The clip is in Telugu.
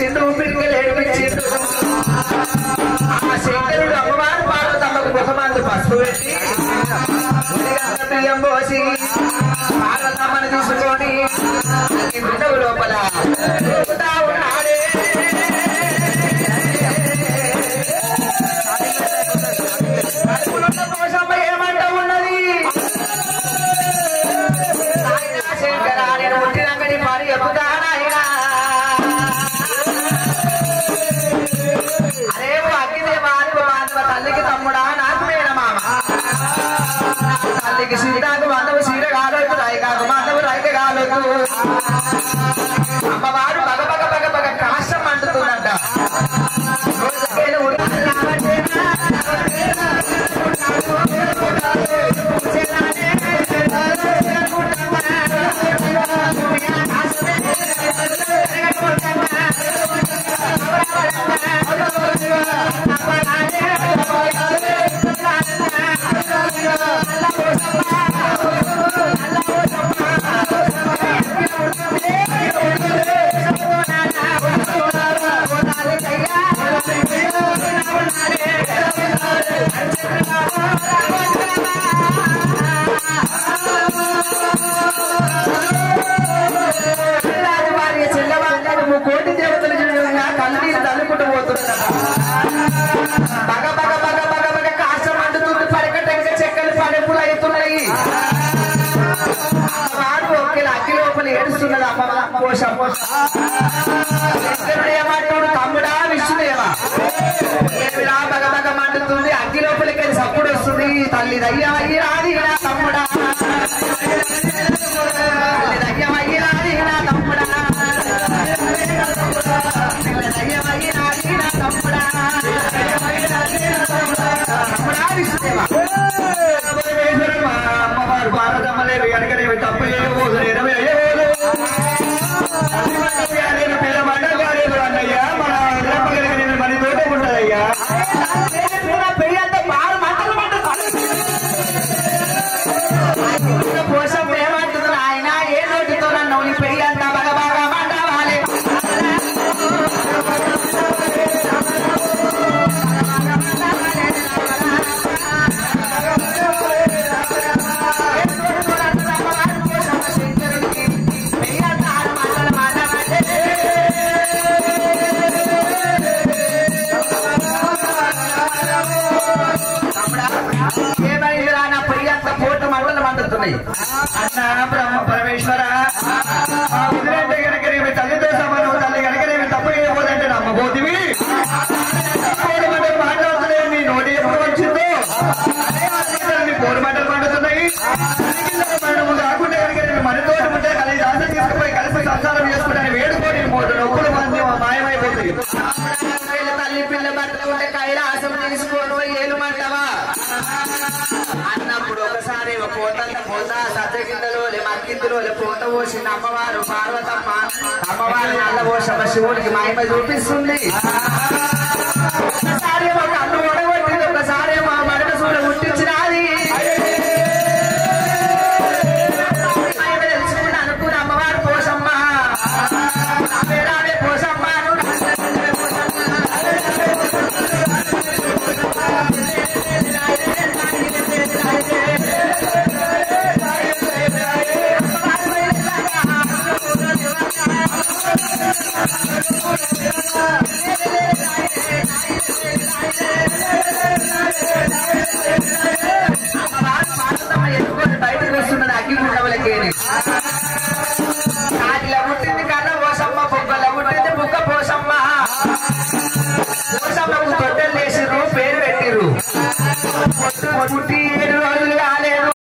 ఏడిపించిండు పిల్లలు ఏడిపించిండు ఆ శంకరుడు అమ్మవారు పార్వతమ్మకు ముఖమందు పసుపు పెట్టి బియ్యం పోసి పార్వతమ్మను తీసుకొని బిడ్డవు లోపల ఉన్నాడే పోషమ్మ ఏమంట ఉన్నది శంకర నేను పుట్టినాకని మరి ఎప్పుదానాయినా అరేమో అగ్గిదేమా అనుభవ తల్లికి తమ్ముడా నాకు మేనమామ తల్లికి సీతాకు మందవు సీర కాలొద్దు రాయికాకు మందవు రైక కాలొద్దు అమ్మవారు బగ బగ బగ బగ కాష్టం అంటుతుందంట కోటి దేవతలు కన్నీరు తల్లుకుంటూ పోతున్నారు బగ బగ బగ బగ బగ కాష్టం అంటుతుంది పరికటంగా చెక్కలు పడెప్పులు అవుతున్నాయి వాడు ఒకేలా అగ్గి లోపల ఏడుస్తున్నది అమ్మ పోషమ్మ ఏమంటాడు తమ్ముడా విష్ణుదేవా ఏమిలా బగ బగ మండుతుంది అగ్గి లోపలికి వెళ్ళి సప్పుడు వస్తుంది తల్లి దయ్యమయ్యి రాది తమ్ముడా తల్లి దయ్యమయ్యి రాది తమ్ముడా అమ్మవారు భారతమ్మలేదు కనుకనేవి తప్పు చేయబోదు పిల్లమండలేదు అన్నయ్యా మన గ్రహపగలిగి నేను మన తోట ఉంటదయ్యా పెళ్ళంతా బాగా మంటలు కోసం ఏమంటున్నారు ఆయన ఏ నోటితో నన్ను నీ పెళ్ళి అంతా బాగా బాగా మండవాలి అన్న బ్రహ్మ పరమేశ్వర వదిలేంటే కనుక రేమి తల్లితో సమానం తల్లి కనుక రేమి తప్పు చేయబోదంటే నమ్మబోతివి మాట్లాడుతున్నాయి నీ నోటి ఎప్పుడు వచ్చిందో అదే కోడి మంటలు పండుతున్నాయి ముందు రాకుండా కనుక రేమి మనతోటి ఉంటే కలిసి ఆశ తీసుకుపోయి కలిసి సంసారం చేసుకుంటాను వేడుకొని మూడు నొప్పులు మంది మాయమైపోతుంది తల్లి పిల్ల బట్టలు ఉంటే కైలాసం తీసుకోను ఏలుమంటవా అన్నప్పుడు ఒకసారి పోతంత పోత సజ్జగిందలో మక్కిందులో పోత పోసిన అమ్మవారు పార్వతమ్మ అమ్మవారి నల్ల పోషమ్మ శివుడికి మహిమ చూపిస్తుంది ఒకసారి ఒక అన్ను ఒడగొట్టింది ఒకసారి మా మడమ చూడ ముట్టించినది మహిమ తెలుసుకుని అనుకున్న అమ్మవారు పోషమ్మ పోషమ్మ బయటకు వస్తున్నది అగ్గిగుండవలకేని కాటిలో పుట్టింది కన్న పోసమ్మ బొగ్గలో పుట్టింది బుగ్గ పోసమ్మ పోసమ్మకు తొట్టెలు వేసిర్రు పేరు పెట్టిర్రు పుట్టి 7 రోజులు కాలే